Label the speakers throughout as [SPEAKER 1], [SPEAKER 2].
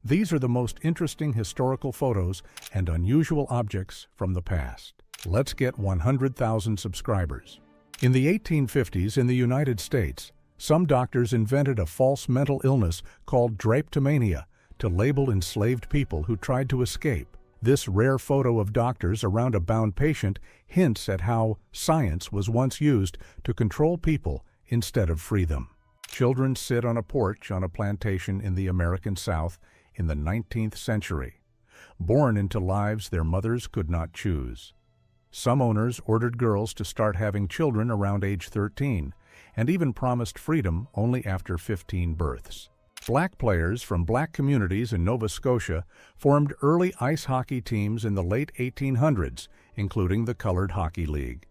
[SPEAKER 1] These are the most interesting historical photos and unusual objects from the past. Let's get 100,000 subscribers. In the 1850s in the United States, some doctors invented a false mental illness called drapetomania to label enslaved people who tried to escape. This rare photo of doctors around a bound patient hints at how science was once used to control people instead of free them. Children sit on a porch on a plantation in the American South in the 19th century, born into lives their mothers could not choose. Some owners ordered girls to start having children around age 13, and even promised freedom only after 15 births. Black players from black communities in Nova Scotia formed early ice hockey teams in the late 1800s, including the Colored Hockey League.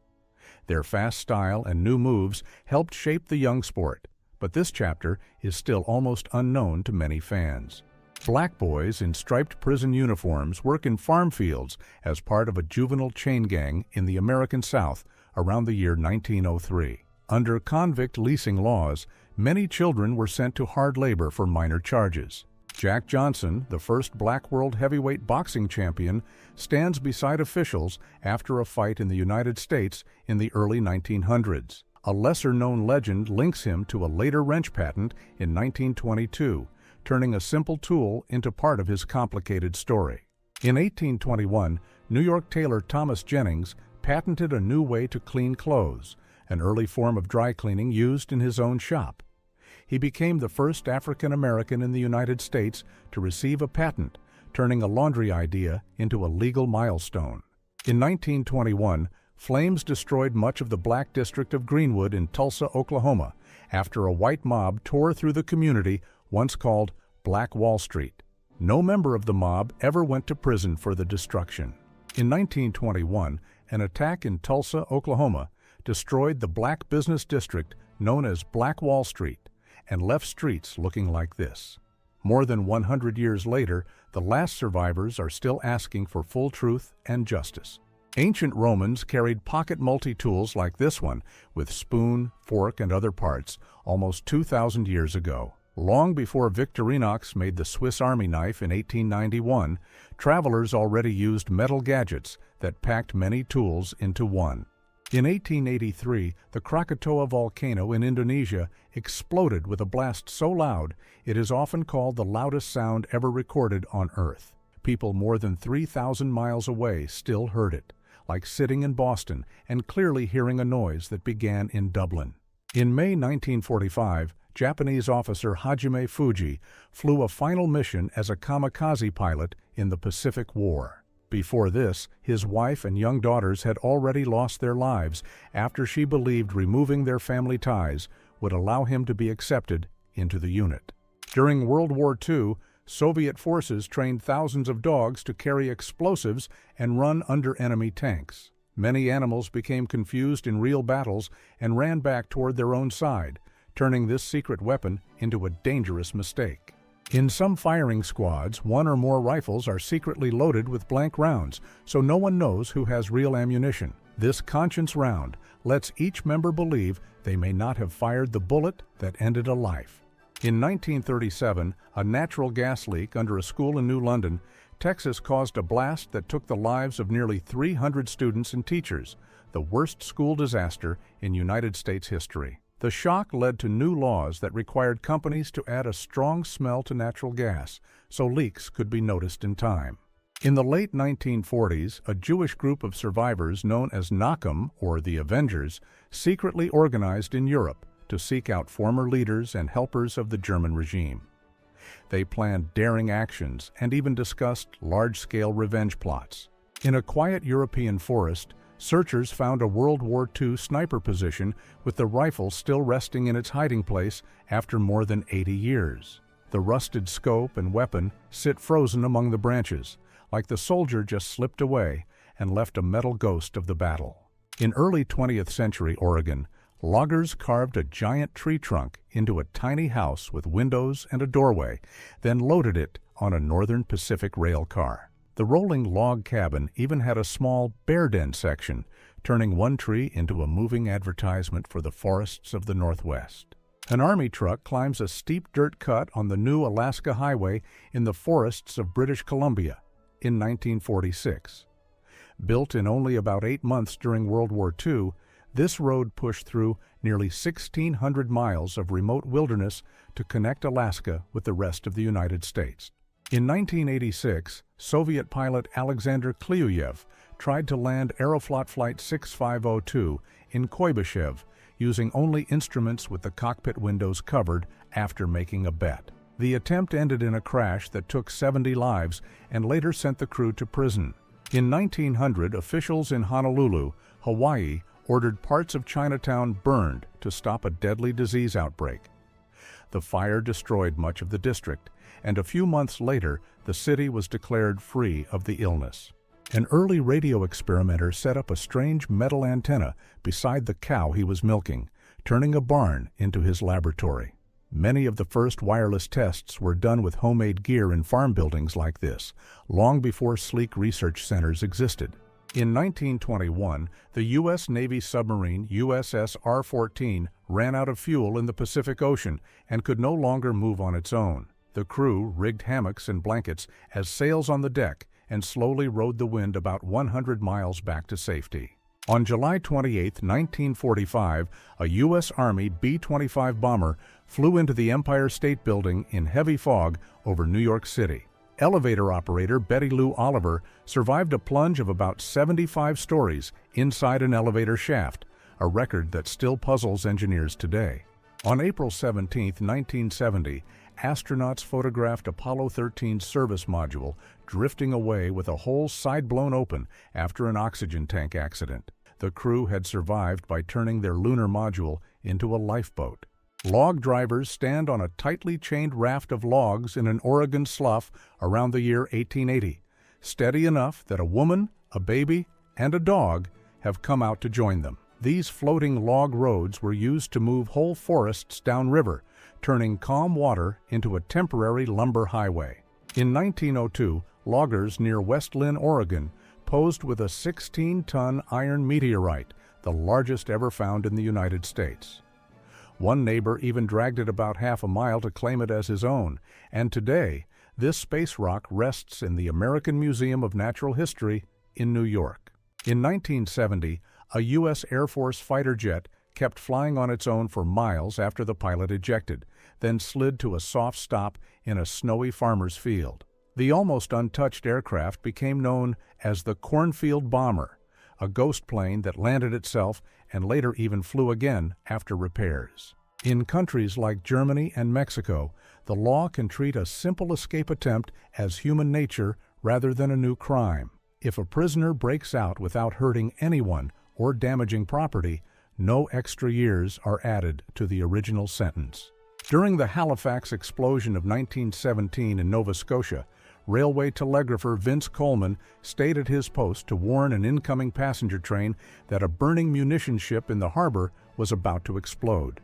[SPEAKER 1] Their fast style and new moves helped shape the young sport, but this chapter is still almost unknown to many fans. Black boys in striped prison uniforms work in farm fields as part of a juvenile chain gang in the American South around the year 1903. Under convict leasing laws, many children were sent to hard labor for minor charges. Jack Johnson, the first black world heavyweight boxing champion, stands beside officials after a fight in the United States in the early 1900s. A lesser-known legend links him to a later wrench patent in 1922, turning a simple tool into part of his complicated story. In 1821, New York tailor Thomas Jennings patented a new way to clean clothes, an early form of dry cleaning used in his own shop. He became the first African American in the United States to receive a patent, turning a laundry idea into a legal milestone. In 1921, flames destroyed much of the black district of Greenwood in Tulsa, Oklahoma, after a white mob tore through the community once called Black Wall Street. No member of the mob ever went to prison for the destruction. In 1921, an attack in Tulsa, Oklahoma, destroyed the black business district known as Black Wall Street and left streets looking like this. More than 100 years later, the last survivors are still asking for full truth and justice. Ancient Romans carried pocket multi-tools like this one with spoon, fork, and other parts almost 2,000 years ago. Long before Victorinox made the Swiss Army knife in 1891, travelers already used metal gadgets that packed many tools into one. In 1883, the Krakatoa volcano in Indonesia exploded with a blast so loud it is often called the loudest sound ever recorded on Earth. People more than 3,000 miles away still heard it, like sitting in Boston and clearly hearing a noise that began in Dublin. In May 1945, Japanese officer Hajime Fuji flew a final mission as a kamikaze pilot in the Pacific War. Before this, his wife and young daughters had already lost their lives after she believed removing their family ties would allow him to be accepted into the unit. During World War II, Soviet forces trained thousands of dogs to carry explosives and run under enemy tanks. Many animals became confused in real battles and ran back toward their own side, turning this secret weapon into a dangerous mistake. In some firing squads, one or more rifles are secretly loaded with blank rounds, so no one knows who has real ammunition. This conscience round lets each member believe they may not have fired the bullet that ended a life. In 1937, a natural gas leak under a school in New London, Texas caused a blast that took the lives of nearly 300 students and teachers, the worst school disaster in United States history. The shock led to new laws that required companies to add a strong smell to natural gas so leaks could be noticed in time. In the late 1940s, a Jewish group of survivors known as Nachum, or the Avengers, secretly organized in Europe to seek out former leaders and helpers of the German regime. They planned daring actions and even discussed large-scale revenge plots. In a quiet European forest, searchers found a World War II sniper position with the rifle still resting in its hiding place after more than 80 years. The rusted scope and weapon sit frozen among the branches, like the soldier just slipped away and left a metal ghost of the battle. In early 20th century Oregon, loggers carved a giant tree trunk into a tiny house with windows and a doorway, then loaded it on a Northern Pacific rail car. The rolling log cabin even had a small bear den section, turning one tree into a moving advertisement for the forests of the Northwest. An Army truck climbs a steep dirt cut on the new Alaska Highway in the forests of British Columbia in 1946. Built in only about 8 months during World War II, this road pushed through nearly 1,600 miles of remote wilderness to connect Alaska with the rest of the United States. In 1986, Soviet pilot Alexander Kliuyev tried to land Aeroflot Flight 6502 in Kuibyshev using only instruments with the cockpit windows covered after making a bet. The attempt ended in a crash that took 70 lives and later sent the crew to prison. In 1900, officials in Honolulu, Hawaii, ordered parts of Chinatown burned to stop a deadly disease outbreak. The fire destroyed much of the district, and a few months later, the city was declared free of the illness. An early radio experimenter set up a strange metal antenna beside the cow he was milking, turning a barn into his laboratory. Many of the first wireless tests were done with homemade gear in farm buildings like this, long before sleek research centers existed. In 1921, the U.S. Navy submarine USS R-14 ran out of fuel in the Pacific Ocean and could no longer move on its own. The crew rigged hammocks and blankets as sails on the deck and slowly rode the wind about 100 miles back to safety. On July 28, 1945, a U.S. Army B-25 bomber flew into the Empire State Building in heavy fog over New York City. Elevator operator Betty Lou Oliver survived a plunge of about 75 stories inside an elevator shaft, a record that still puzzles engineers today. On April 17, 1970, astronauts photographed Apollo 13's service module drifting away with a hole side blown open after an oxygen tank accident. The crew had survived by turning their lunar module into a lifeboat. Log drivers stand on a tightly chained raft of logs in an Oregon slough around the year 1880, steady enough that a woman, a baby, and a dog have come out to join them. These floating log roads were used to move whole forests downriver, turning calm water into a temporary lumber highway. In 1902, loggers near West Lynn, Oregon, posed with a 16-ton iron meteorite, the largest ever found in the United States. One neighbor even dragged it about half a mile to claim it as his own, and today, this space rock rests in the American Museum of Natural History in New York. In 1970, a U.S. Air Force fighter jet kept flying on its own for miles after the pilot ejected, then slid to a soft stop in a snowy farmer's field. The almost untouched aircraft became known as the Cornfield Bomber, a ghost plane that landed itself and later even flew again after repairs. In countries like Germany and Mexico, the law can treat a simple escape attempt as human nature rather than a new crime. If a prisoner breaks out without hurting anyone or damaging property, no extra years are added to the original sentence. During the Halifax explosion of 1917 in Nova Scotia, railway telegrapher Vince Coleman stayed at his post to warn an incoming passenger train that a burning munition ship in the harbor was about to explode.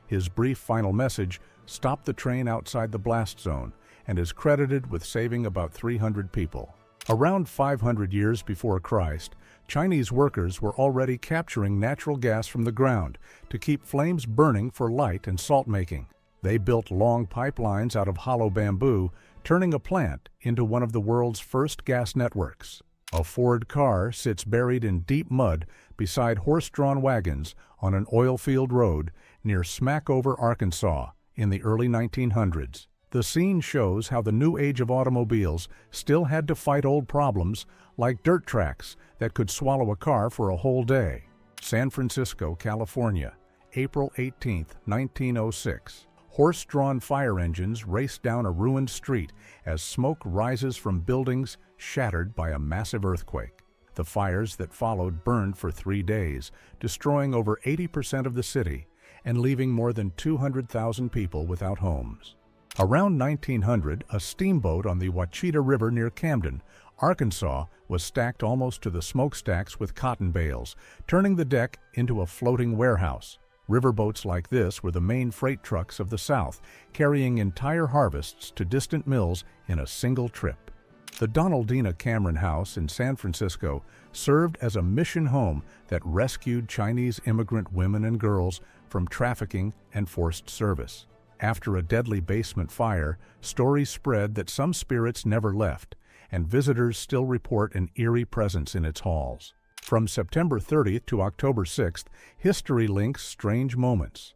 [SPEAKER 1] His brief final message stopped the train outside the blast zone and is credited with saving about 300 people. Around 500 years before Christ, Chinese workers were already capturing natural gas from the ground to keep flames burning for light and salt making. They built long pipelines out of hollow bamboo, turning a plant into one of the world's first gas networks. A Ford car sits buried in deep mud beside horse-drawn wagons on an oil field road near Smackover, Arkansas, in the early 1900s. The scene shows how the new age of automobiles still had to fight old problems like dirt tracks that could swallow a car for a whole day. San Francisco, California, April 18, 1906. Horse-drawn fire engines race down a ruined street as smoke rises from buildings shattered by a massive earthquake. The fires that followed burned for 3 days, destroying over 80% of the city and leaving more than 200,000 people without homes. Around 1900, a steamboat on the Wachita River near Camden, Arkansas, was stacked almost to the smokestacks with cotton bales, turning the deck into a floating warehouse. Riverboats like this were the main freight trucks of the South, carrying entire harvests to distant mills in a single trip. The Donaldina Cameron House in San Francisco served as a mission home that rescued Chinese immigrant women and girls from trafficking and forced service. After a deadly basement fire, stories spread that some spirits never left, and visitors still report an eerie presence in its halls. From September 30th to October 6th, history links strange moments.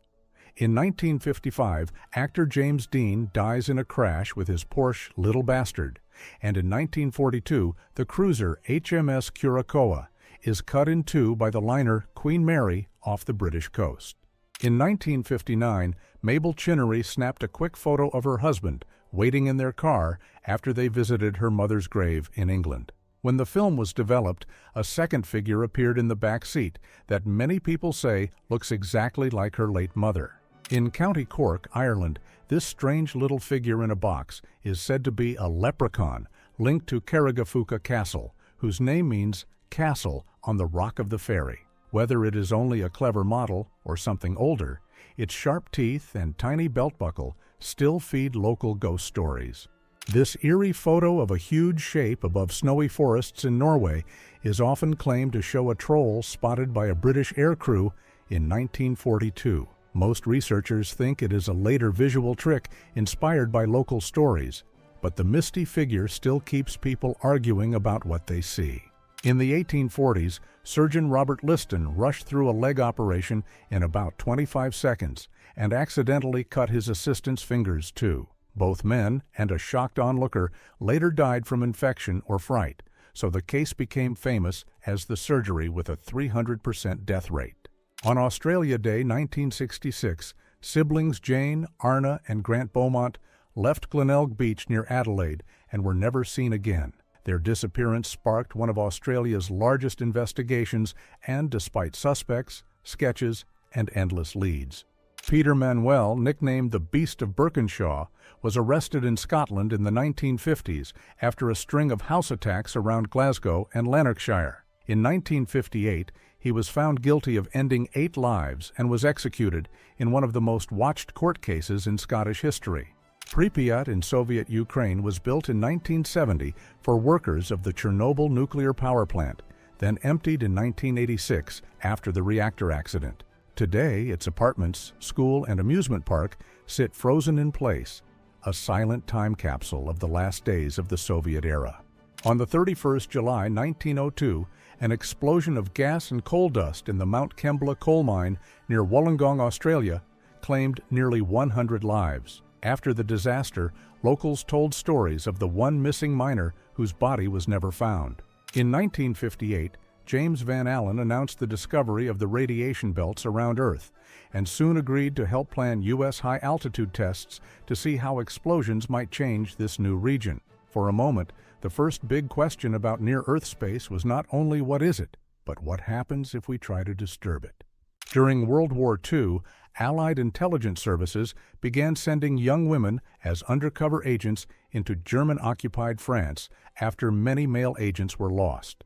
[SPEAKER 1] In 1955, actor James Dean dies in a crash with his Porsche Little Bastard, and in 1942, the cruiser HMS Curacoa is cut in two by the liner Queen Mary off the British coast. In 1959, Mabel Chinnery snapped a quick photo of her husband waiting in their car after they visited her mother's grave in England. When the film was developed, a second figure appeared in the back seat that many people say looks exactly like her late mother. In County Cork, Ireland, this strange little figure in a box is said to be a leprechaun linked to Carrigafuka Castle, whose name means castle on the rock of the ferry. Whether it is only a clever model or something older, its sharp teeth and tiny belt buckle still feed local ghost stories. This eerie photo of a huge shape above snowy forests in Norway is often claimed to show a troll spotted by a British aircrew in 1942. Most researchers think it is a later visual trick inspired by local stories, but the misty figure still keeps people arguing about what they see. In the 1840s, surgeon Robert Liston rushed through a leg operation in about 25 seconds and accidentally cut his assistant's fingers too. Both men and a shocked onlooker later died from infection or fright, so the case became famous as the surgery with a 300% death rate. On Australia Day 1966, siblings Jane, Arna, and Grant Beaumont left Glenelg Beach near Adelaide and were never seen again. Their disappearance sparked one of Australia's largest investigations and, despite suspects, sketches, and endless leads. Peter Manuel, nicknamed the Beast of Birkinshaw, was arrested in Scotland in the 1950s after a string of house attacks around Glasgow and Lanarkshire. In 1958, he was found guilty of ending 8 lives and was executed in one of the most watched court cases in Scottish history. Pripyat in Soviet Ukraine was built in 1970 for workers of the Chernobyl nuclear power plant, then emptied in 1986 after the reactor accident. Today, its apartments, school, and amusement park sit frozen in place, a silent time capsule of the last days of the Soviet era. On the 31st July 1902, an explosion of gas and coal dust in the Mount Kembla coal mine near Wollongong, Australia, claimed nearly 100 lives. After the disaster, locals told stories of the one missing miner whose body was never found. In 1958, James Van Allen announced the discovery of the radiation belts around Earth and soon agreed to help plan U.S. high-altitude tests to see how explosions might change this new region. For a moment, the first big question about near-Earth space was not only what is it, but what happens if we try to disturb it. During World War II, Allied intelligence services began sending young women as undercover agents into German-occupied France after many male agents were lost.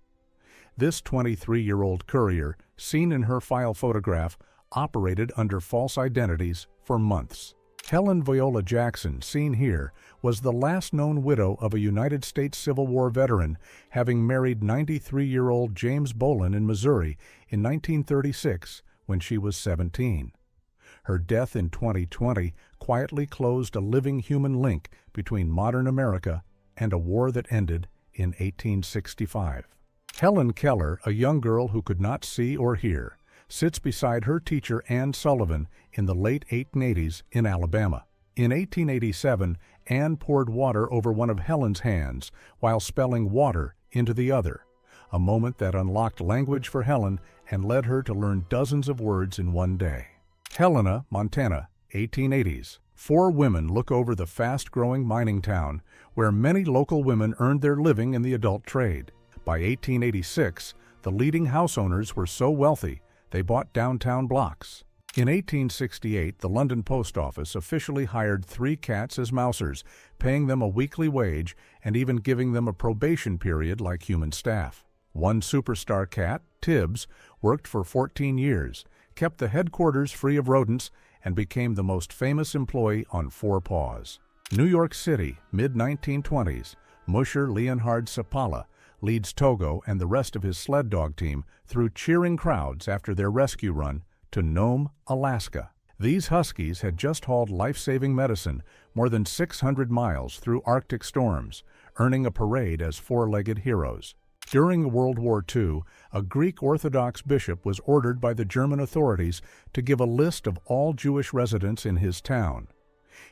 [SPEAKER 1] This 23-year-old courier, seen in her file photograph, operated under false identities for months. Helen Viola Jackson, seen here, was the last known widow of a United States Civil War veteran, having married 93-year-old James Bolin in Missouri in 1936 when she was 17. Her death in 2020 quietly closed a living human link between modern America and a war that ended in 1865. Helen Keller, a young girl who could not see or hear, sits beside her teacher Anne Sullivan in the late 1880s in Alabama. In 1887, Anne poured water over one of Helen's hands while spelling water into the other, a moment that unlocked language for Helen and led her to learn dozens of words in one day. Helena, Montana, 1880s. 4 women look over the fast-growing mining town where many local women earned their living in the adult trade. By 1886, the leading house owners were so wealthy they bought downtown blocks. In 1868, the London Post Office officially hired 3 cats as mousers, paying them a weekly wage and even giving them a probation period like human staff. One superstar cat, Tibbs, worked for 14 years, kept the headquarters free of rodents, and became the most famous employee on 4 paws. New York City, mid-1920s, musher Leonhard Sapala leads Togo and the rest of his sled dog team through cheering crowds after their rescue run to Nome, Alaska. These Huskies had just hauled life-saving medicine more than 600 miles through Arctic storms, earning a parade as four-legged heroes. During World War II, a Greek Orthodox bishop was ordered by the German authorities to give a list of all Jewish residents in his town.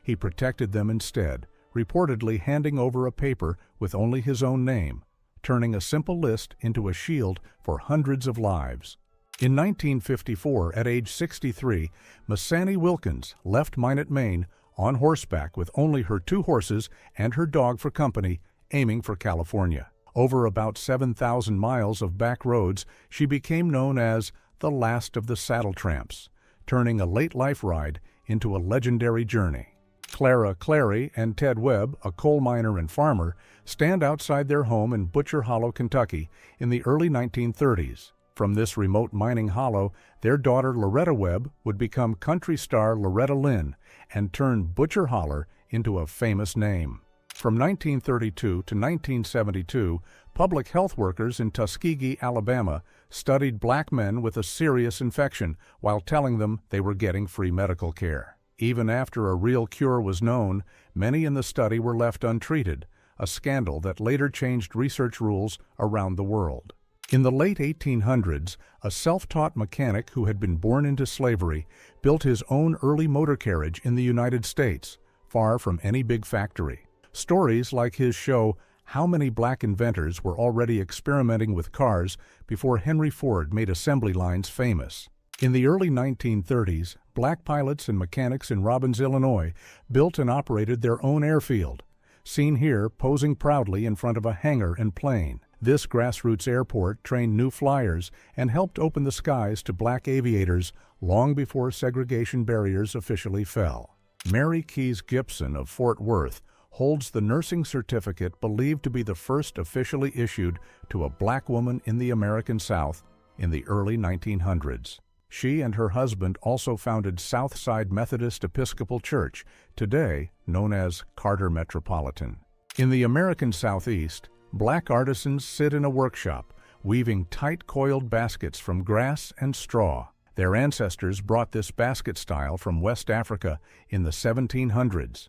[SPEAKER 1] He protected them instead, reportedly handing over a paper with only his own name, turning a simple list into a shield for hundreds of lives. In 1954, at age 63, Masani Wilkins left Minot, Maine, on horseback with only her 2 horses and her dog for company, aiming for California. Over about 7,000 miles of back roads, she became known as the last of the saddle tramps, turning a late-life ride into a legendary journey. Clara Clary and Ted Webb, a coal miner and farmer, stand outside their home in Butcher Hollow, Kentucky, in the early 1930s. From this remote mining hollow, their daughter Loretta Webb would become country star Loretta Lynn and turn Butcher Holler into a famous name. From 1932 to 1972, public health workers in Tuskegee, Alabama, studied black men with a serious infection while telling them they were getting free medical care. Even after a real cure was known, many in the study were left untreated, a scandal that later changed research rules around the world. In the late 1800s, a self-taught mechanic who had been born into slavery built his own early motor carriage in the United States, far from any big factory. Stories like his show how many black inventors were already experimenting with cars before Henry Ford made assembly lines famous. In the early 1930s, black pilots and mechanics in Robbins, Illinois, built and operated their own airfield, seen here posing proudly in front of a hangar and plane. This grassroots airport trained new flyers and helped open the skies to black aviators long before segregation barriers officially fell. Mary Keyes Gibson of Fort Worth holds the nursing certificate believed to be the first officially issued to a black woman in the American South in the early 1900s. She and her husband also founded Southside Methodist Episcopal Church, today known as Carter Metropolitan. In the American Southeast, black artisans sit in a workshop, weaving tight coiled baskets from grass and straw. Their ancestors brought this basket style from West Africa in the 1700s,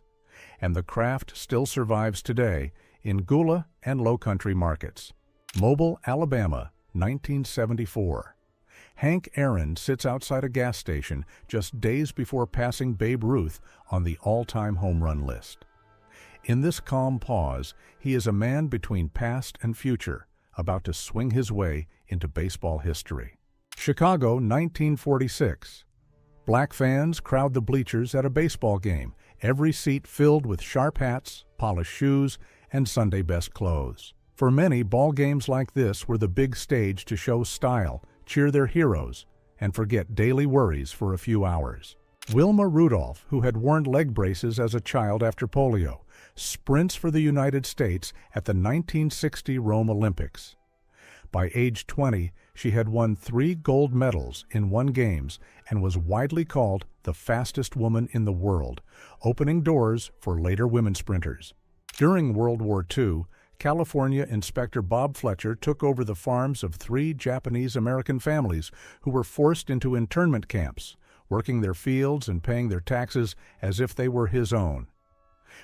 [SPEAKER 1] and the craft still survives today in Gula and Low Country markets. Mobile, Alabama, 1974. Hank Aaron sits outside a gas station just days before passing Babe Ruth on the all-time home run list. In this calm pause, he is a man between past and future, about to swing his way into baseball history. Chicago, 1946. Black fans crowd the bleachers at a baseball game, every seat filled with sharp hats, polished shoes, and Sunday best clothes. For many, ball games like this were the big stage to show style, cheer their heroes, and forget daily worries for a few hours. Wilma Rudolph, who had worn leg braces as a child after polio, sprints for the United States at the 1960 Rome Olympics. By age 20, she had won 3 gold medals in 1 games and was widely called the fastest woman in the world, opening doors for later women sprinters. During World War II, California Inspector Bob Fletcher took over the farms of 3 Japanese-American families who were forced into internment camps, working their fields and paying their taxes as if they were his own.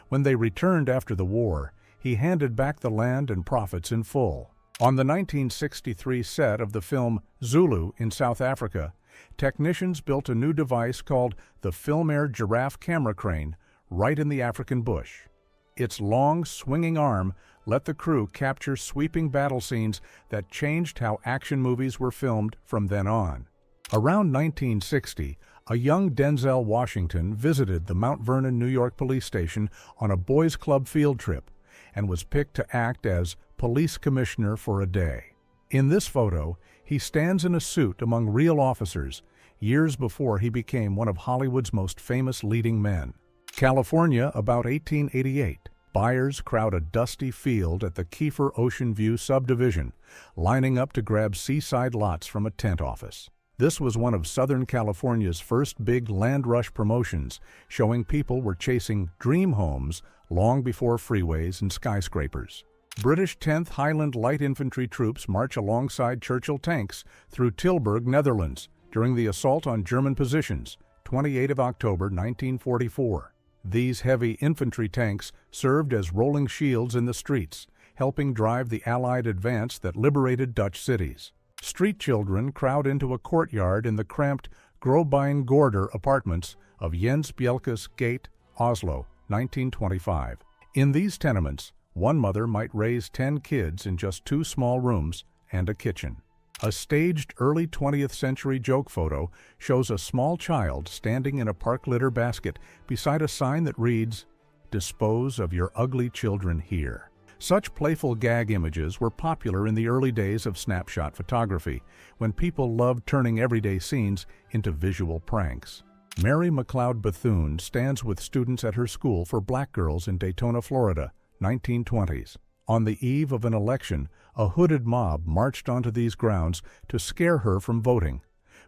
[SPEAKER 1] When they returned after the war, he handed back the land and profits in full. On the 1963 set of the film Zulu in South Africa, technicians built a new device called the Filmair Giraffe Camera Crane right in the African bush. Its long, swinging arm let the crew capture sweeping battle scenes that changed how action movies were filmed from then on. Around 1960, a young Denzel Washington visited the Mount Vernon, New York police station on a boys' club field trip and was picked to act as police commissioner for a day. In this photo, he stands in a suit among real officers, years before he became one of Hollywood's most famous leading men. California, about 1888. Buyers crowd a dusty field at the Kiefer Ocean View subdivision, lining up to grab seaside lots from a tent office. This was one of Southern California's first big land rush promotions, showing people were chasing dream homes long before freeways and skyscrapers. British 10th Highland Light Infantry troops march alongside Churchill tanks through Tilburg, Netherlands, during the assault on German positions, 28 of October 1944. These heavy infantry tanks served as rolling shields in the streets, helping drive the Allied advance that liberated Dutch cities. Street children crowd into a courtyard in the cramped Grobijn Gorder apartments of Jens Bjelkes Gate, Oslo, 1925. In these tenements, one mother might raise 10 kids in just 2 small rooms and a kitchen. A staged early 20th century joke photo shows a small child standing in a park litter basket beside a sign that reads, "Dispose of your ugly children here." Such playful gag images were popular in the early days of snapshot photography, when people loved turning everyday scenes into visual pranks. Mary McLeod Bethune stands with students at her school for black girls in Daytona, Florida, 1920s. On the eve of an election, a hooded mob marched onto these grounds to scare her from voting,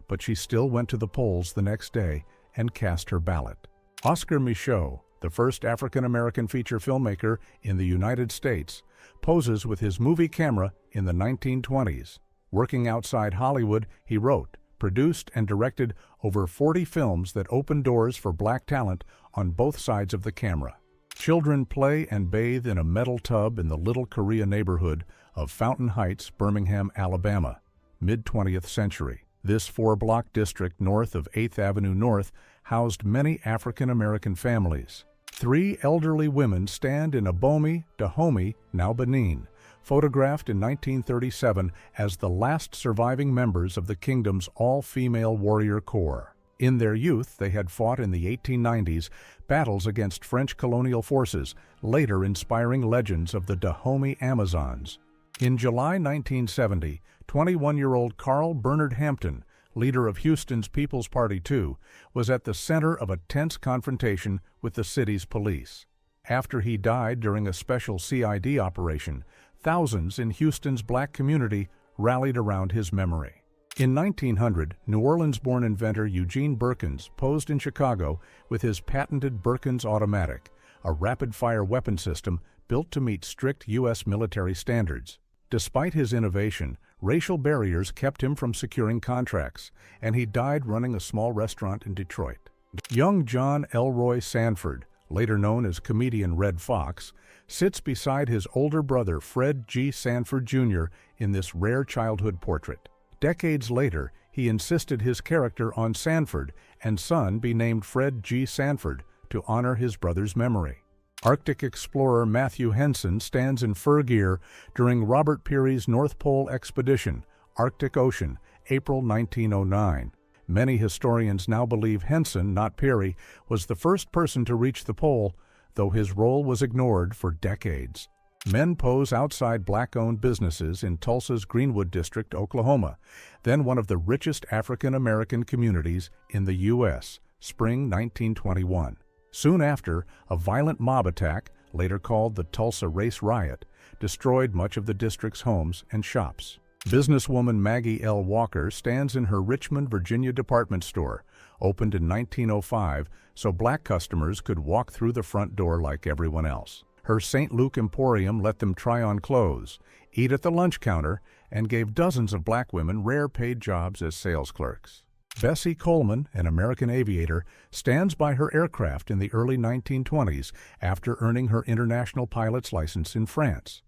[SPEAKER 1] but she still went to the polls the next day and cast her ballot. Oscar Micheaux, the first African-American feature filmmaker in the United States, poses with his movie camera in the 1920s. Working outside Hollywood, he wrote, produced, and directed over 40 films that opened doors for black talent on both sides of the camera. Children play and bathe in a metal tub in the Little Korea neighborhood of Fountain Heights, Birmingham, Alabama, mid-20th century. This 4-block district north of 8th Avenue North housed many African-American families. 3 elderly women stand in Abomey, Dahomey, now Benin, photographed in 1937 as the last surviving members of the kingdom's all-female warrior corps. In their youth, they had fought in the 1890s battles against French colonial forces, later inspiring legends of the Dahomey Amazons. In July 1970, 21-year-old Carl Bernard Hampton, leader of Houston's People's Party II, was at the center of a tense confrontation with the city's police. After he died during a special CID operation, thousands in Houston's black community rallied around his memory. In 1900, New Orleans-born inventor Eugene Birkins posed in Chicago with his patented Birkins Automatic, a rapid-fire weapon system built to meet strict U.S. military standards. Despite his innovation, racial barriers kept him from securing contracts, and he died running a small restaurant in Detroit. Young John Elroy Sanford, later known as comedian Red Fox, sits beside his older brother Fred G. Sanford Jr. in this rare childhood portrait. Decades later, he insisted his character on Sanford and son be named Fred G. Sanford to honor his brother's memory. Arctic explorer Matthew Henson stands in fur gear during Robert Peary's North Pole expedition, Arctic Ocean, April 1909. Many historians now believe Henson, not Peary, was the first person to reach the pole, though his role was ignored for decades. Men pose outside black-owned businesses in Tulsa's Greenwood District, Oklahoma, then one of the richest African-American communities in the U.S., spring 1921. Soon after, a violent mob attack, later called the Tulsa Race Riot, destroyed much of the district's homes and shops. Businesswoman Maggie L. Walker stands in her Richmond, Virginia department store, opened in 1905 so black customers could walk through the front door like everyone else. Her St. Luke Emporium let them try on clothes, eat at the lunch counter, and gave dozens of black women rare paid jobs as sales clerks. Bessie Coleman, an American aviator, stands by her aircraft in the early 1920s after earning her international pilot's license in France.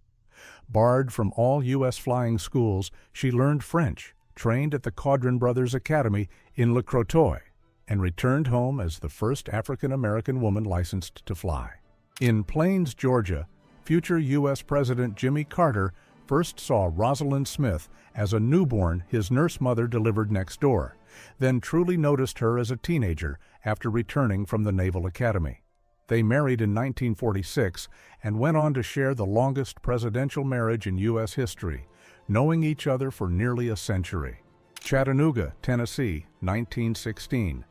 [SPEAKER 1] Barred from all U.S. flying schools, she learned French, trained at the Caudron Brothers Academy in Le Crotoy, and returned home as the first African-American woman licensed to fly. In Plains, Georgia, future U.S. President Jimmy Carter first saw Rosalind Smith as a newborn his nurse mother delivered next door, then truly noticed her as a teenager after returning from the Naval Academy. They married in 1946 and went on to share the longest presidential marriage in U.S. history, knowing each other for nearly a century. Chattanooga, Tennessee, 1916.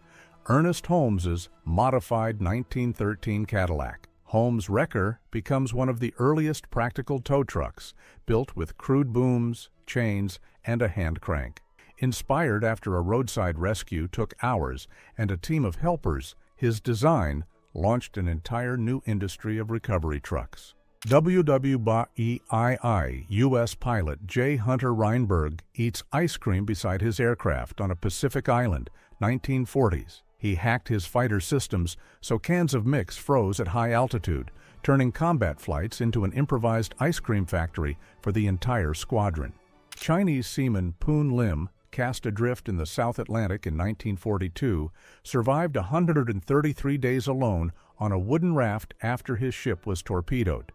[SPEAKER 1] Ernest Holmes's modified 1913 Cadillac. Holmes' Wrecker becomes one of the earliest practical tow trucks, built with crude booms, chains, and a hand crank. Inspired after a roadside rescue took hours and a team of helpers, his design launched an entire new industry of recovery trucks. WWII U.S. pilot J. Hunter Reinberg eats ice cream beside his aircraft on a Pacific island, 1940s. He hacked his fighter systems so cans of mix froze at high altitude, turning combat flights into an improvised ice cream factory for the entire squadron. Chinese seaman Poon Lim, cast adrift in the South Atlantic in 1942, survived 133 days alone on a wooden raft after his ship was torpedoed.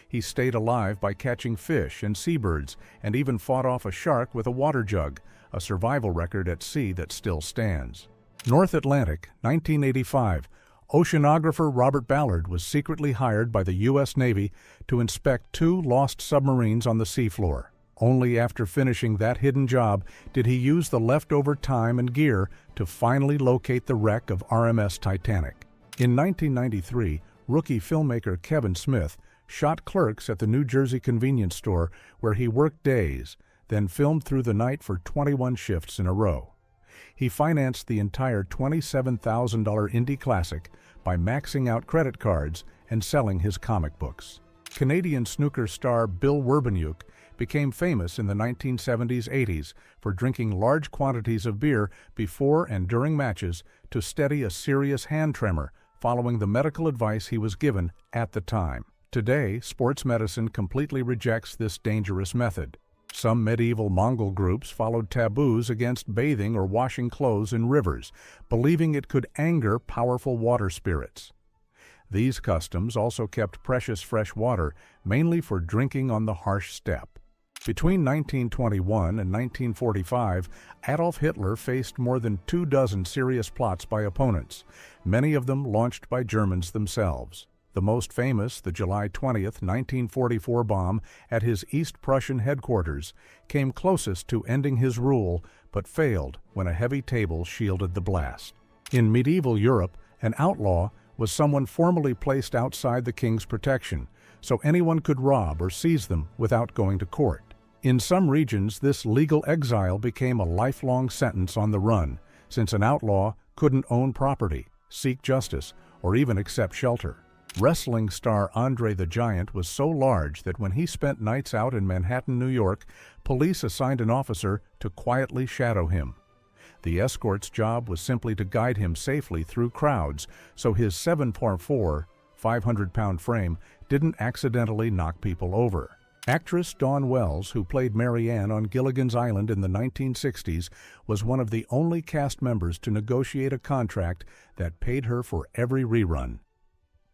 [SPEAKER 1] He stayed alive by catching fish and seabirds and even fought off a shark with a water jug, a survival record at sea that still stands. North Atlantic, 1985. Oceanographer Robert Ballard was secretly hired by the U.S. Navy to inspect 2 lost submarines on the seafloor. Only after finishing that hidden job did he use the leftover time and gear to finally locate the wreck of RMS Titanic. In 1993, rookie filmmaker Kevin Smith shot clerks at the New Jersey convenience store where he worked days, then filmed through the night for 21 shifts in a row. He financed the entire $27,000 indie classic by maxing out credit cards and selling his comic books. Canadian snooker star Bill Werbeniuk became famous in the 1970s-80s for drinking large quantities of beer before and during matches to steady a serious hand tremor following the medical advice he was given at the time. Today, sports medicine completely rejects this dangerous method. Some medieval Mongol groups followed taboos against bathing or washing clothes in rivers, believing it could anger powerful water spirits. These customs also kept precious fresh water, mainly for drinking on the harsh steppe. Between 1921 and 1945, Adolf Hitler faced more than 24 serious plots by opponents, many of them launched by Germans themselves. The most famous, the July 20, 1944 bomb at his East Prussian headquarters, came closest to ending his rule, but failed when a heavy table shielded the blast. In medieval Europe, an outlaw was someone formally placed outside the king's protection, so anyone could rob or seize them without going to court. In some regions, this legal exile became a lifelong sentence on the run, since an outlaw couldn't own property, seek justice, or even accept shelter. Wrestling star Andre the Giant was so large that when he spent nights out in Manhattan, New York, police assigned an officer to quietly shadow him. The escort's job was simply to guide him safely through crowds, so his 7'4", 500-pound frame didn't accidentally knock people over. Actress Dawn Wells, who played Mary Ann on Gilligan's Island in the 1960s, was one of the only cast members to negotiate a contract that paid her for every rerun.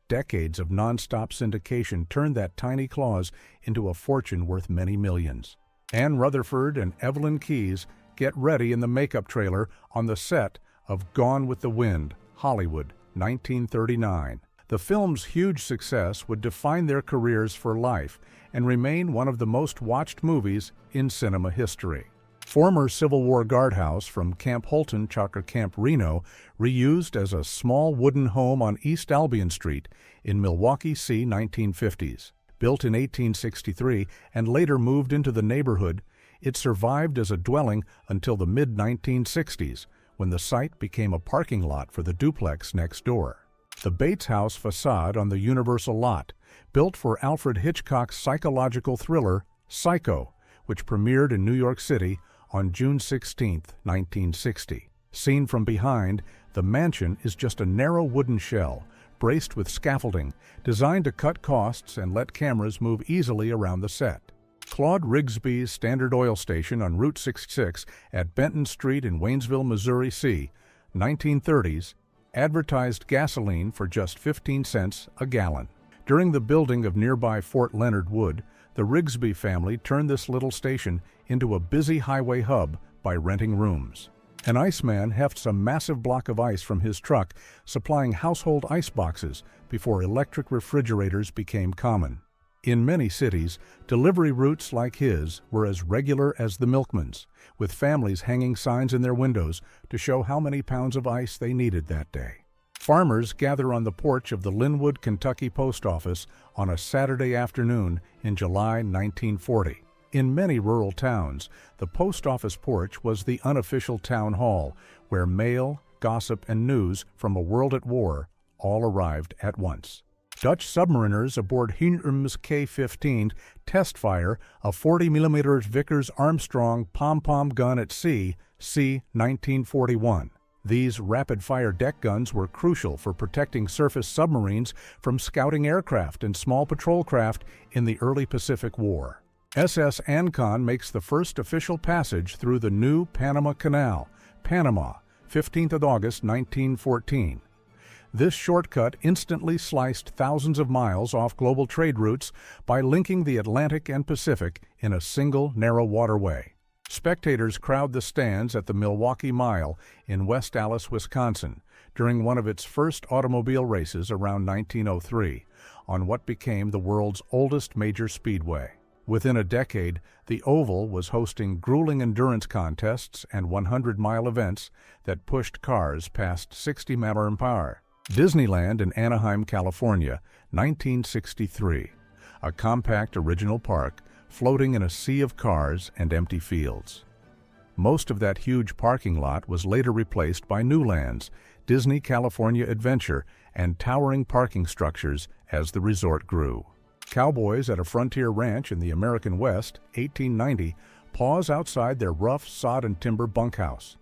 [SPEAKER 1] Decades of non-stop syndication turned that tiny clause into a fortune worth many millions. Ann Rutherford and Evelyn Keyes get ready in the makeup trailer on the set of Gone with the Wind, Hollywood, 1939. The film's huge success would define their careers for life and remain one of the most watched movies in cinema history. Former Civil War guardhouse from Camp Holton, Chaka Camp, Reno, reused as a small wooden home on East Albion Street in Milwaukee, c. 1950s. Built in 1863 and later moved into the neighborhood, it survived as a dwelling until the mid-1960s, when the site became a parking lot for the duplex next door. The Bates House facade on the Universal Lot, built for Alfred Hitchcock's psychological thriller, Psycho, which premiered in New York City on June 16, 1960. Seen from behind, the mansion is just a narrow wooden shell, braced with scaffolding, designed to cut costs and let cameras move easily around the set. Claude Rigsby's Standard Oil Station on Route 66 at Benton Street in Waynesville, Missouri c. 1930s, advertised gasoline for just 15 cents a gallon. During the building of nearby Fort Leonard Wood, the Rigsby family turned this little station into a busy highway hub by renting rooms. An iceman hefts a massive block of ice from his truck, supplying household ice boxes before electric refrigerators became common. In many cities, delivery routes like his were as regular as the milkman's, with families hanging signs in their windows to show how many pounds of ice they needed that day. Farmers gather on the porch of the Linwood, Kentucky post office on a Saturday afternoon in July 1940. In many rural towns, the post office porch was the unofficial town hall, where mail, gossip, and news from a world at war all arrived at once. Dutch submariners aboard Hinrum's K-15 test fire a 40mm Vickers Armstrong pom-pom gun at sea, c. 1941. These rapid-fire deck guns were crucial for protecting surface submarines from scouting aircraft and small patrol craft in the early Pacific War. SS Ancon makes the first official passage through the new Panama Canal, Panama, 15th of August 1914. This shortcut instantly sliced thousands of miles off global trade routes by linking the Atlantic and Pacific in a single narrow waterway. Spectators crowd the stands at the Milwaukee Mile in West Allis, Wisconsin, during one of its first automobile races around 1903, on what became the world's oldest major speedway. Within a decade, the Oval was hosting grueling endurance contests and 100-mile events that pushed cars past 60 mph. Disneyland in Anaheim, California, 1963. A compact original park floating in a sea of cars and empty fields. Most of that huge parking lot was later replaced by new lands, Disney California Adventure, and towering parking structures as the resort grew. Cowboys at a frontier ranch in the American West, 1890, pause outside their rough sod and timber bunkhouse.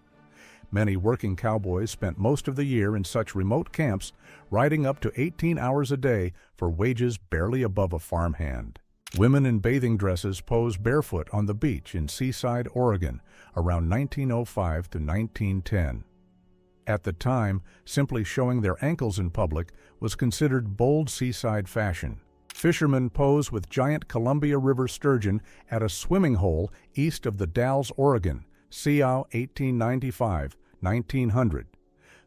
[SPEAKER 1] Many working cowboys spent most of the year in such remote camps, riding up to 18 hours a day for wages barely above a farmhand. Women in bathing dresses pose barefoot on the beach in Seaside, Oregon, around 1905 to 1910. At the time, simply showing their ankles in public was considered bold seaside fashion. Fishermen pose with giant Columbia River sturgeon at a swimming hole east of the Dalles, Oregon, Sea 1895-1900.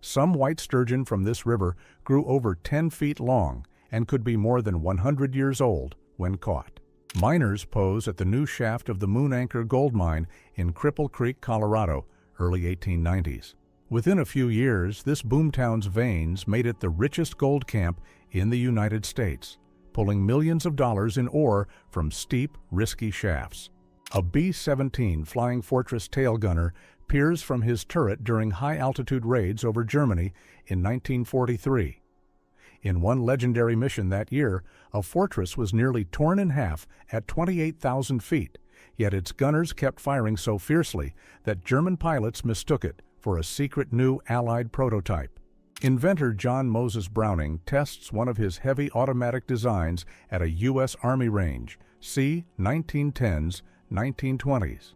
[SPEAKER 1] Some white sturgeon from this river grew over 10 feet long and could be more than 100 years old when caught. Miners pose at the new shaft of the Moon Anchor gold mine in Cripple Creek, Colorado, early 1890s. Within a few years, this boomtown's veins made it the richest gold camp in the United States, pulling millions of dollars in ore from steep, risky shafts. A B-17 Flying Fortress tail gunner peers from his turret during high-altitude raids over Germany in 1943. In one legendary mission that year, a fortress was nearly torn in half at 28,000 feet, yet its gunners kept firing so fiercely that German pilots mistook it for a secret new Allied prototype. Inventor John Moses Browning tests one of his heavy automatic designs at a U.S. Army range, c. 1910s, 1920s.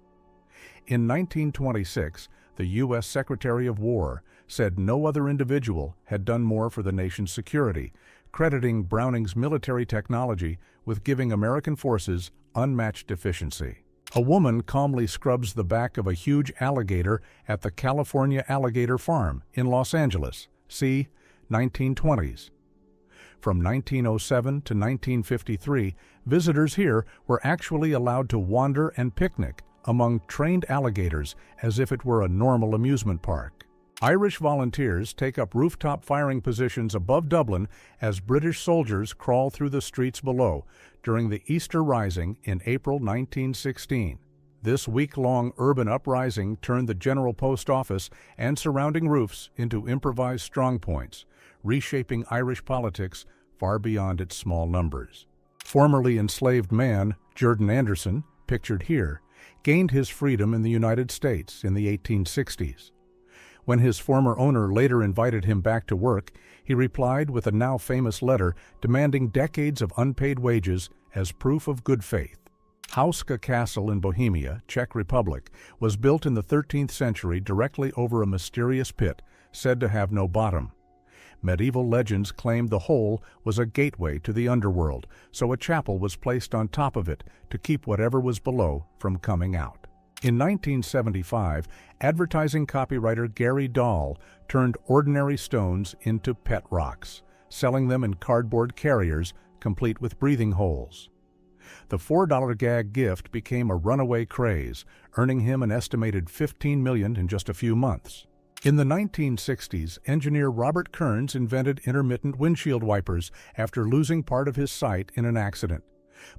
[SPEAKER 1] In 1926, the U.S. Secretary of War said no other individual had done more for the nation's security, crediting Browning's military technology with giving American forces unmatched efficiency. A woman calmly scrubs the back of a huge alligator at the California Alligator Farm in Los Angeles, c. 1920s. From 1907 to 1953, visitors here were actually allowed to wander and picnic among trained alligators as if it were a normal amusement park. Irish volunteers take up rooftop firing positions above Dublin as British soldiers crawl through the streets below during the Easter Rising in April 1916. This week-long urban uprising turned the General Post Office and surrounding roofs into improvised strongpoints, reshaping Irish politics far beyond its small numbers. Formerly enslaved man Jordan Anderson, pictured here, gained his freedom in the United States in the 1860s. When his former owner later invited him back to work, he replied with a now famous letter demanding decades of unpaid wages as proof of good faith. Hauska Castle in Bohemia, Czech Republic, was built in the 13th century directly over a mysterious pit said to have no bottom. Medieval legends claimed the hole was a gateway to the underworld, so a chapel was placed on top of it to keep whatever was below from coming out. In 1975, advertising copywriter Gary Dahl turned ordinary stones into pet rocks, selling them in cardboard carriers complete with breathing holes. The $4 gag gift became a runaway craze, earning him an estimated $15 million in just a few months. In the 1960s, engineer Robert Kearns invented intermittent windshield wipers after losing part of his sight in an accident.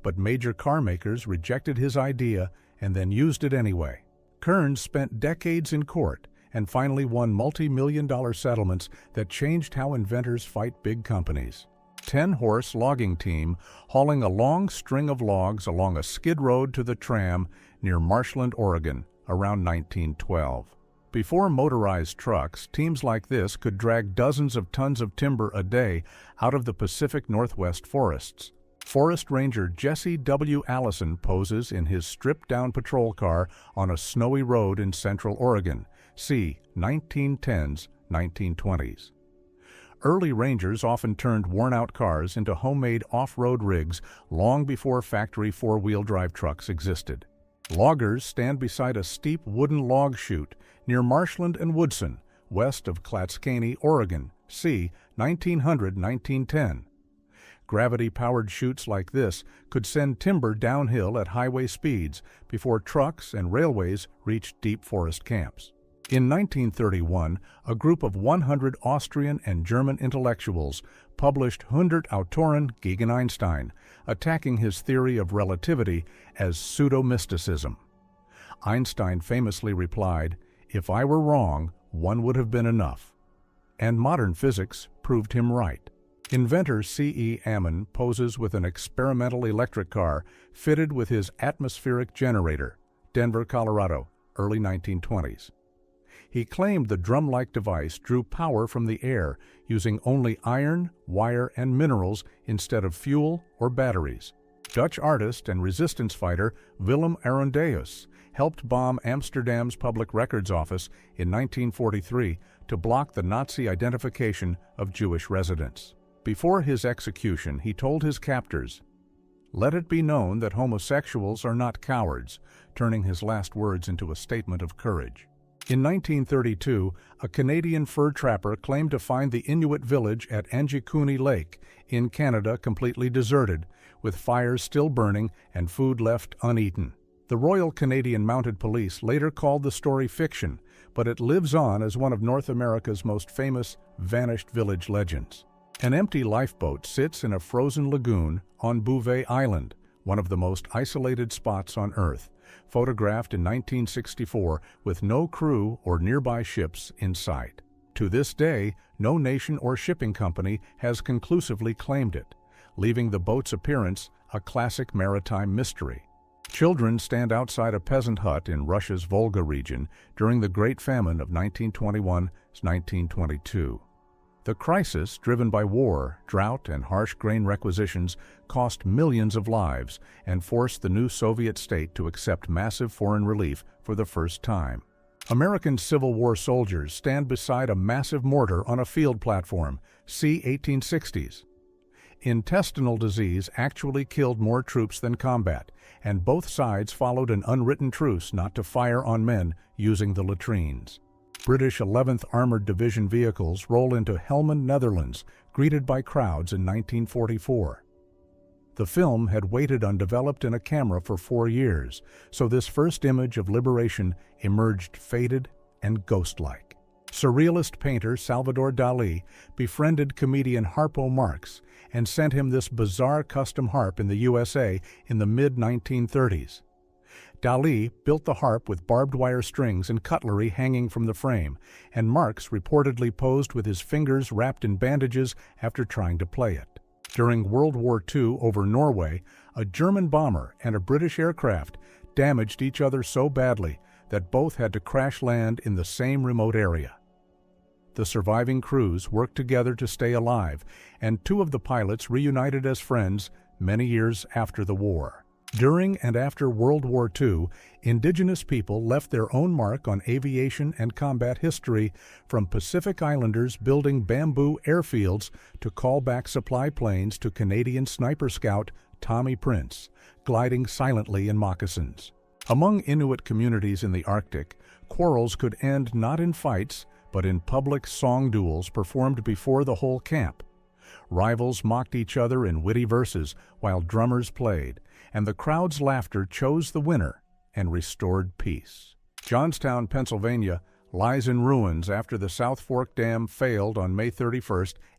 [SPEAKER 1] But major car makers rejected his idea and then used it anyway. Kearns spent decades in court and finally won multi-million-dollar settlements that changed how inventors fight big companies. 10-horse logging team hauling a long string of logs along a skid road to the tram near Marshland, Oregon, around 1912. Before motorized trucks, teams like this could drag dozens of tons of timber a day out of the Pacific Northwest forests. Forest Ranger Jesse W. Allison poses in his stripped-down patrol car on a snowy road in central Oregon. See 1910s, 1920s. Early rangers often turned worn-out cars into homemade off-road rigs long before factory four-wheel drive trucks existed. Loggers stand beside a steep wooden log chute near Marshland and Woodson, west of Clatskanie, Oregon. See 1900-1910. Gravity-powered chutes like this could send timber downhill at highway speeds before trucks and railways reached deep forest camps. In 1931, a group of 100 Austrian and German intellectuals published 100 Autoren gegen Einstein, attacking his theory of relativity as pseudo-mysticism. Einstein famously replied, "If I were wrong, one would have been enough." And modern physics proved him right. Inventor C.E. Ammon poses with an experimental electric car fitted with his atmospheric generator, Denver, Colorado, early 1920s. He claimed the drum-like device drew power from the air using only iron, wire, and minerals instead of fuel or batteries. Dutch artist and resistance fighter Willem Arondeus helped bomb Amsterdam's Public Records Office in 1943 to block the Nazi identification of Jewish residents. Before his execution, he told his captors, "Let it be known that homosexuals are not cowards," turning his last words into a statement of courage. In 1932, a Canadian fur trapper claimed to find the Inuit village at Angikuni Lake in Canada completely deserted, with fires still burning and food left uneaten. The Royal Canadian Mounted Police later called the story fiction, but it lives on as one of North America's most famous vanished village legends. An empty lifeboat sits in a frozen lagoon on Bouvet Island, one of the most isolated spots on Earth, photographed in 1964 with no crew or nearby ships in sight. To this day, no nation or shipping company has conclusively claimed it, leaving the boat's appearance a classic maritime mystery. Children stand outside a peasant hut in Russia's Volga region during the Great Famine of 1921-1922. The crisis, driven by war, drought, and harsh grain requisitions, cost millions of lives and forced the new Soviet state to accept massive foreign relief for the first time. American Civil War soldiers stand beside a massive mortar on a field platform. See 1860s. Intestinal disease actually killed more troops than combat, and both sides followed an unwritten truce not to fire on men using the latrines. British 11th Armored Division vehicles roll into Helmand, Netherlands, greeted by crowds in 1944. The film had waited undeveloped in a camera for 4 years, so this first image of liberation emerged faded and ghost-like. Surrealist painter Salvador Dalí befriended comedian Harpo Marx and sent him this bizarre custom harp in the USA in the mid-1930s. Dalí built the harp with barbed wire strings and cutlery hanging from the frame, and Marx reportedly posed with his fingers wrapped in bandages after trying to play it. During World War II over Norway, a German bomber and a British aircraft damaged each other so badly that both had to crash land in the same remote area. The surviving crews worked together to stay alive, and 2 of the pilots reunited as friends many years after the war. During and after World War II, indigenous people left their own mark on aviation and combat history, from Pacific Islanders building bamboo airfields to callback supply planes to Canadian sniper scout Tommy Prince, gliding silently in moccasins. Among Inuit communities in the Arctic, quarrels could end not in fights, but in public song duels performed before the whole camp. Rivals mocked each other in witty verses while drummers played, and the crowd's laughter chose the winner and restored peace. Johnstown, Pennsylvania, lies in ruins after the South Fork Dam failed on May 31,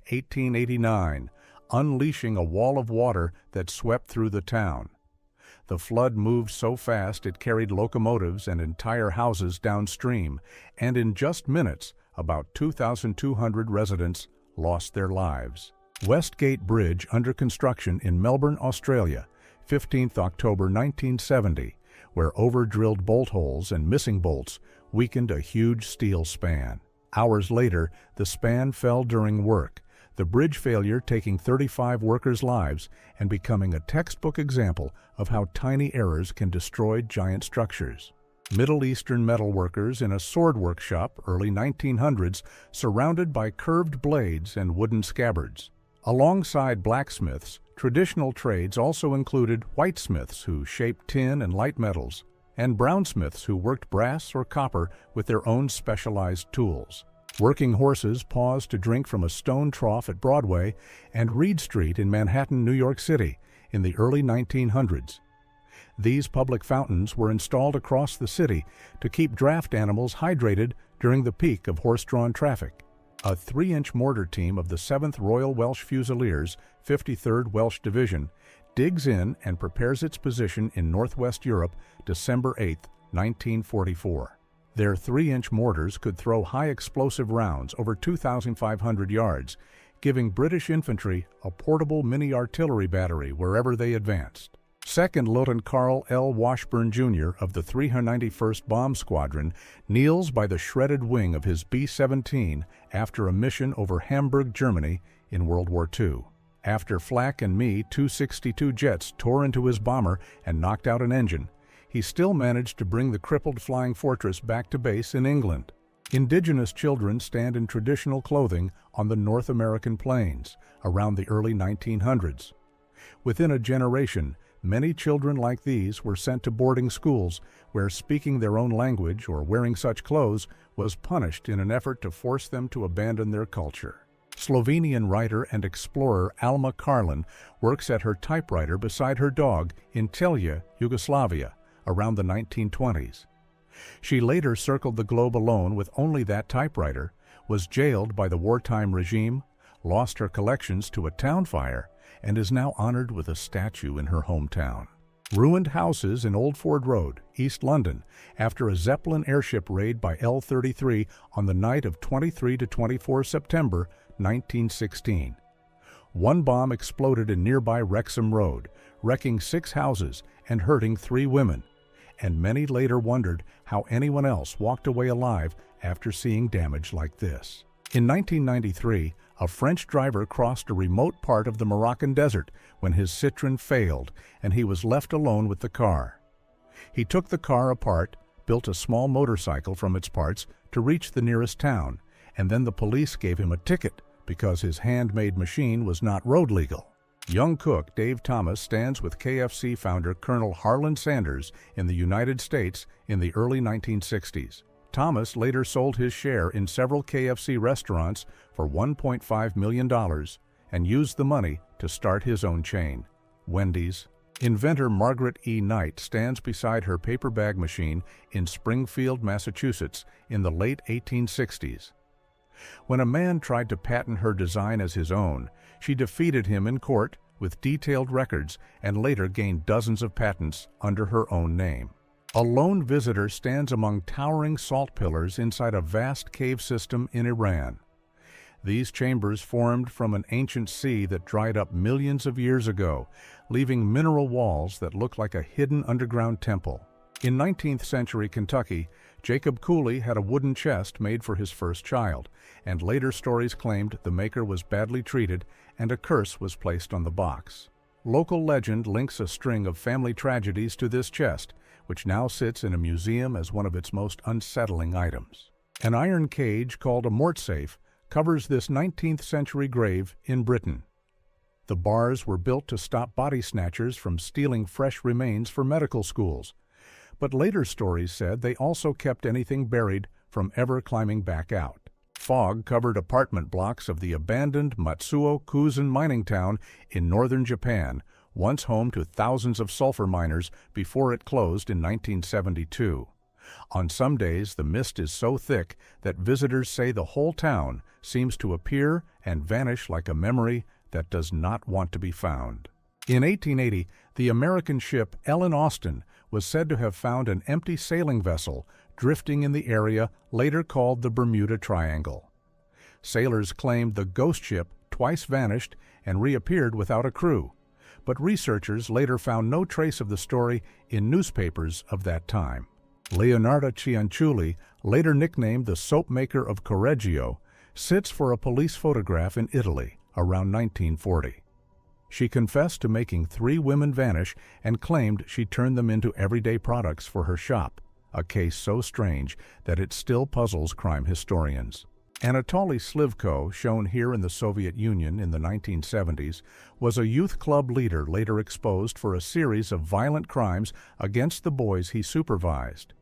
[SPEAKER 1] 1889, unleashing a wall of water that swept through the town. The flood moved so fast it carried locomotives and entire houses downstream, and in just minutes, about 2,200 residents lost their lives. Westgate Bridge under construction in Melbourne, Australia, 15th October 1970, where over-drilled bolt holes and missing bolts weakened a huge steel span. Hours later, the span fell during work, the bridge failure taking 35 workers' lives and becoming a textbook example of how tiny errors can destroy giant structures. Middle Eastern metalworkers in a sword workshop, early 1900s, surrounded by curved blades and wooden scabbards. Alongside blacksmiths, traditional trades also included whitesmiths who shaped tin and light metals, and brownsmiths who worked brass or copper with their own specialized tools. Working horses paused to drink from a stone trough at Broadway and Reed Street in Manhattan, New York City, in the early 1900s. These public fountains were installed across the city to keep draft animals hydrated during the peak of horse-drawn traffic. A 3-inch mortar team of the 7th Royal Welsh Fusiliers, 53rd Welsh Division, digs in and prepares its position in northwest Europe December 8, 1944. Their 3-inch mortars could throw high explosive rounds over 2,500 yards, giving British infantry a portable mini-artillery battery wherever they advanced. 2nd Lieutenant Carl L. Washburn, Jr. of the 391st Bomb Squadron kneels by the shredded wing of his B-17 after a mission over Hamburg, Germany in World War II. After Flak and Me-262 jets tore into his bomber and knocked out an engine, he still managed to bring the crippled Flying Fortress back to base in England. Indigenous children stand in traditional clothing on the North American plains around the early 1900s. Within a generation, many children like these were sent to boarding schools where speaking their own language or wearing such clothes was punished in an effort to force them to abandon their culture. Slovenian writer and explorer Alma Karlin works at her typewriter beside her dog in Celje, Yugoslavia, around the 1920s. She later circled the globe alone with only that typewriter, was jailed by the wartime regime, lost her collections to a town fire, and is now honored with a statue in her hometown. Ruined houses in Old Ford Road, East London, after a Zeppelin airship raid by L-33 on the night of 23 to 24 September 1916. One bomb exploded in nearby Wrexham Road, wrecking 6 houses and hurting 3 women, and many later wondered how anyone else walked away alive after seeing damage like this. In 1993, a French driver crossed a remote part of the Moroccan desert when his Citroën failed and he was left alone with the car. He took the car apart, built a small motorcycle from its parts to reach the nearest town, and then the police gave him a ticket because his handmade machine was not road legal. Young cook Dave Thomas stands with KFC founder Colonel Harlan Sanders in the United States in the early 1960s. Thomas later sold his share in several KFC restaurants for $1.5 million and used the money to start his own chain, Wendy's. Inventor Margaret E. Knight stands beside her paper bag machine in Springfield, Massachusetts in the late 1860s. When a man tried to patent her design as his own, she defeated him in court with detailed records and later gained dozens of patents under her own name. A lone visitor stands among towering salt pillars inside a vast cave system in Iran. These chambers formed from an ancient sea that dried up millions of years ago, leaving mineral walls that look like a hidden underground temple. In 19th century Kentucky, Jacob Cooley had a wooden chest made for his first child, and later stories claimed the maker was badly treated and a curse was placed on the box. Local legend links a string of family tragedies to this chest, which now sits in a museum as one of its most unsettling items. An iron cage called a mortsafe covers this 19th century grave in Britain. The bars were built to stop body snatchers from stealing fresh remains for medical schools, but later stories said they also kept anything buried from ever climbing back out. Fog covered apartment blocks of the abandoned Matsuo Kuzen mining town in northern Japan, once home to thousands of sulfur miners before it closed in 1972. On some days, the mist is so thick that visitors say the whole town seems to appear and vanish like a memory that does not want to be found. In 1880, the American ship Ellen Austin was said to have found an empty sailing vessel drifting in the area later called the Bermuda Triangle. Sailors claimed the ghost ship twice vanished and reappeared without a crew, but researchers later found no trace of the story in newspapers of that time. Leonarda Cianciulli, later nicknamed the soap maker of Correggio, sits for a police photograph in Italy around 1940. She confessed to making 3 women vanish and claimed she turned them into everyday products for her shop, a case so strange that it still puzzles crime historians. Anatoly Slivko, shown here in the Soviet Union in the 1970s, was a youth club leader later exposed for a series of violent crimes against the boys he supervised.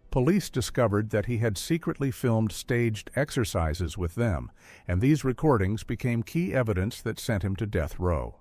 [SPEAKER 1] Police discovered that he had secretly filmed staged exercises with them, and these recordings became key evidence that sent him to death row.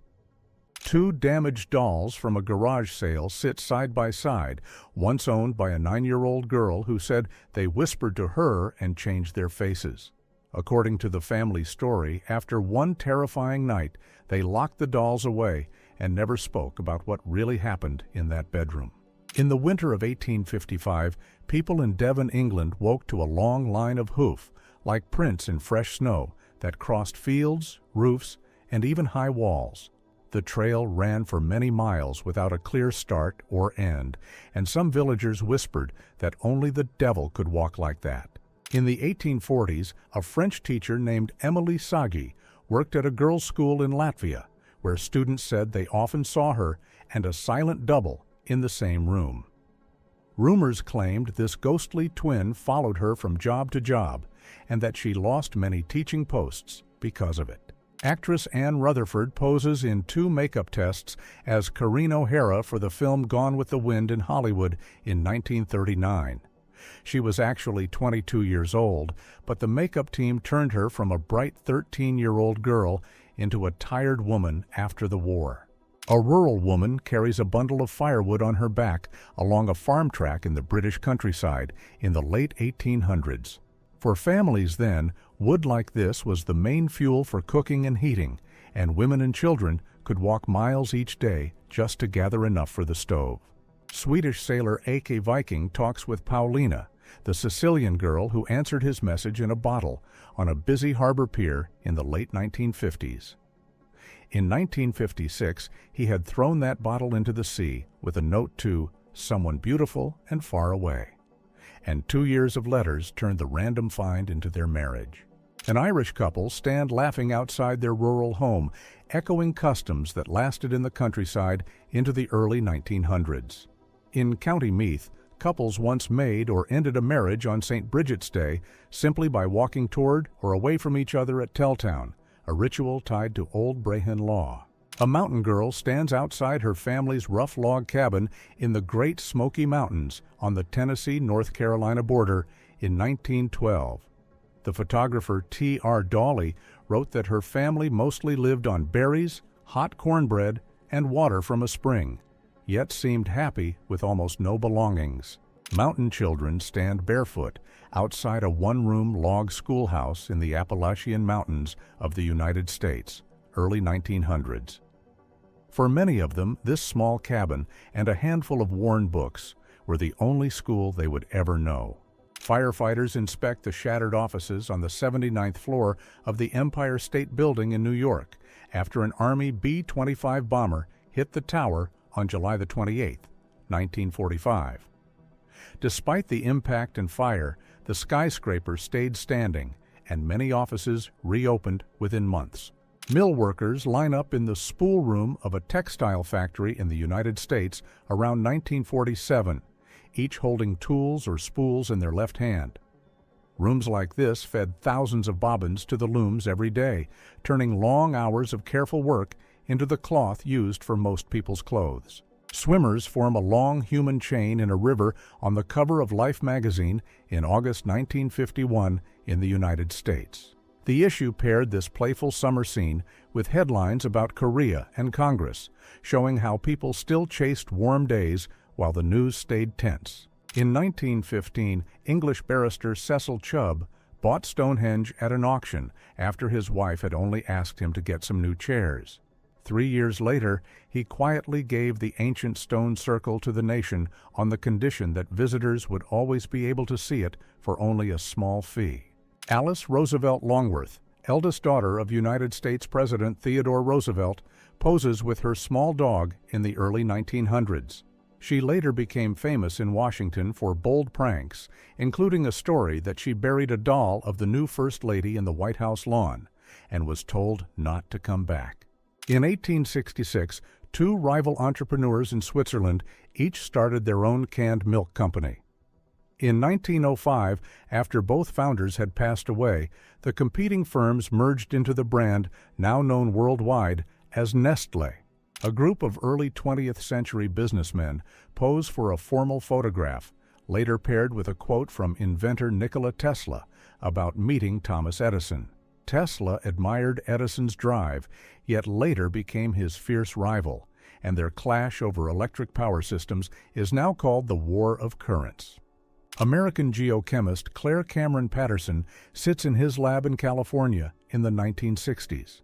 [SPEAKER 1] 2 damaged dolls from a garage sale sit side by side, once owned by a 9-year-old girl who said they whispered to her and changed their faces. According to the family story, after one terrifying night, they locked the dolls away and never spoke about what really happened in that bedroom. In the winter of 1855, people in Devon, England woke to a long line of hoof, like prints in fresh snow, that crossed fields, roofs, and even high walls. The trail ran for many miles without a clear start or end, and some villagers whispered that only the devil could walk like that. In the 1840s, a French teacher named Emilie Sagi worked at a girls' school in Latvia, where students said they often saw her and a silent double in the same room. Rumors claimed this ghostly twin followed her from job to job, and that she lost many teaching posts because of it. Actress Anne Rutherford poses in 2 makeup tests as Corinne O'Hara for the film Gone with the Wind in Hollywood in 1939. She was actually 22 years old, but the makeup team turned her from a bright 13-year-old girl into a tired woman after the war. A rural woman carries a bundle of firewood on her back along a farm track in the British countryside in the late 1800s. For families then, wood like this was the main fuel for cooking and heating, and women and children could walk miles each day just to gather enough for the stove. Swedish sailor A.K. Viking talks with Paulina, the Sicilian girl who answered his message in a bottle on a busy harbor pier in the late 1950s. In 1956, he had thrown that bottle into the sea with a note to someone beautiful and far away. And 2 years of letters turned the random find into their marriage. An Irish couple stand laughing outside their rural home, echoing customs that lasted in the countryside into the early 1900s. In County Meath, couples once made or ended a marriage on St. Bridget's Day simply by walking toward or away from each other at Telltown, a ritual tied to old Brehon law. A mountain girl stands outside her family's rough log cabin in the Great Smoky Mountains on the Tennessee-North Carolina border in 1912. The photographer T.R. Dawley wrote that her family mostly lived on berries, hot cornbread, and water from a spring, yet seemed happy with almost no belongings. Mountain children stand barefoot outside a one-room log schoolhouse in the Appalachian Mountains of the United States, early 1900s. For many of them, this small cabin and a handful of worn books were the only school they would ever know. Firefighters inspect the shattered offices on the 79th floor of the Empire State Building in New York after an Army B-25 bomber hit the tower on July the 28th, 1945. Despite the impact and fire, the skyscraper stayed standing, and many offices reopened within months. Mill workers line up in the spool room of a textile factory in the United States around 1947, each holding tools or spools in their left hand. Rooms like this fed thousands of bobbins to the looms every day, turning long hours of careful work into the cloth used for most people's clothes. Swimmers form a long human chain in a river on the cover of Life magazine in August 1951 in the United States. The issue paired this playful summer scene with headlines about Korea and Congress, showing how people still chased warm days while the news stayed tense. In 1915, English barrister Cecil Chubb bought Stonehenge at an auction after his wife had only asked him to get some new chairs. 3 years later, he quietly gave the ancient stone circle to the nation on the condition that visitors would always be able to see it for only a small fee. Alice Roosevelt Longworth, eldest daughter of United States President Theodore Roosevelt, poses with her small dog in the early 1900s. She later became famous in Washington for bold pranks, including a story that she buried a doll of the new First Lady in the White House lawn and was told not to come back. In 1866, two rival entrepreneurs in Switzerland each started their own canned milk company. In 1905, after both founders had passed away, the competing firms merged into the brand now known worldwide as Nestlé. A group of early 20th century businessmen pose for a formal photograph, later paired with a quote from inventor Nikola Tesla about meeting Thomas Edison. Tesla admired Edison's drive, yet later became his fierce rival, and their clash over electric power systems is now called the War of Currents. American geochemist Claire Cameron Patterson sits in his lab in California in the 1960s.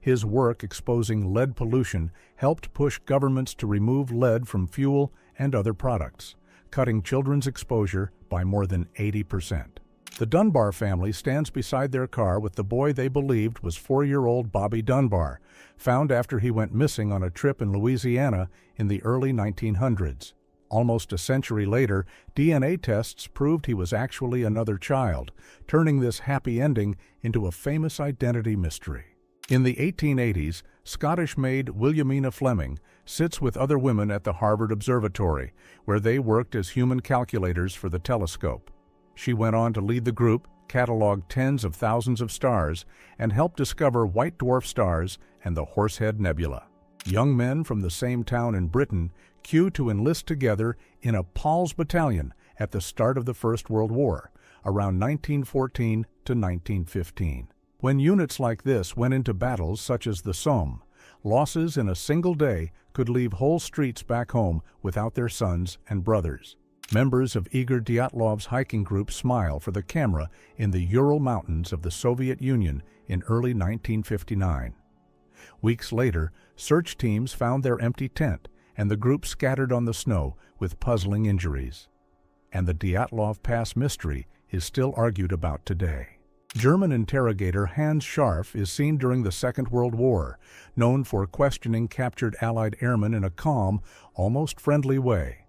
[SPEAKER 1] His work exposing lead pollution helped push governments to remove lead from fuel and other products, cutting children's exposure by more than 80%. The Dunbar family stands beside their car with the boy they believed was 4-year-old Bobby Dunbar, found after he went missing on a trip in Louisiana in the early 1900s. Almost a century later, DNA tests proved he was actually another child, turning this happy ending into a famous identity mystery. In the 1880s, Scottish maid Williamina Fleming sits with other women at the Harvard Observatory, where they worked as human calculators for the telescope. She went on to lead the group, catalog tens of thousands of stars, and help discover white dwarf stars and the Horsehead Nebula. Young men from the same town in Britain queue to enlist together in a Paul's Battalion at the start of the First World War, around 1914 to 1915. When units like this went into battles such as the Somme, losses in a single day could leave whole streets back home without their sons and brothers. Members of Igor Dyatlov's hiking group smile for the camera in the Ural Mountains of the Soviet Union in early 1959. Weeks later, search teams found their empty tent, and the group scattered on the snow with puzzling injuries. And the Dyatlov Pass mystery is still argued about today. German interrogator Hans Scharf is seen during the Second World War, known for questioning captured Allied airmen in a calm, almost friendly way.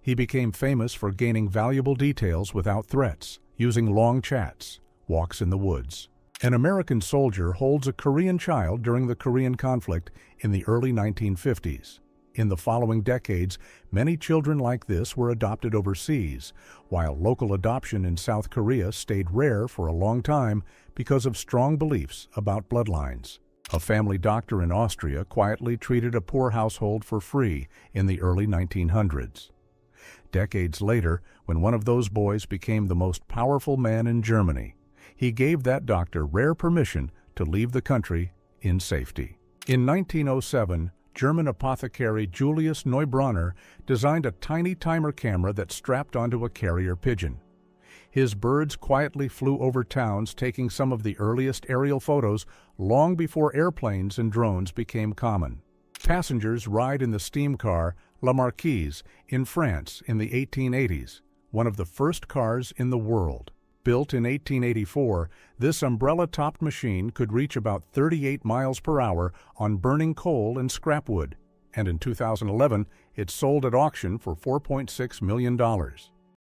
[SPEAKER 1] He became famous for gaining valuable details without threats, using long chats, walks in the woods. An American soldier holds a Korean child during the Korean conflict in the early 1950s. In the following decades, many children like this were adopted overseas, while local adoption in South Korea stayed rare for a long time because of strong beliefs about bloodlines. A family doctor in Austria quietly treated a poor household for free in the early 1900s. Decades later, when one of those boys became the most powerful man in Germany, he gave that doctor rare permission to leave the country in safety. In 1907, German apothecary Julius Neubronner designed a tiny timer camera that strapped onto a carrier pigeon. His birds quietly flew over towns, taking some of the earliest aerial photos long before airplanes and drones became common. Passengers ride in the steam car La Marquise in France in the 1880s, one of the first cars in the world. Built in 1884, this umbrella-topped machine could reach about 38 miles per hour on burning coal and scrap wood, and in 2011, it sold at auction for $4.6 million.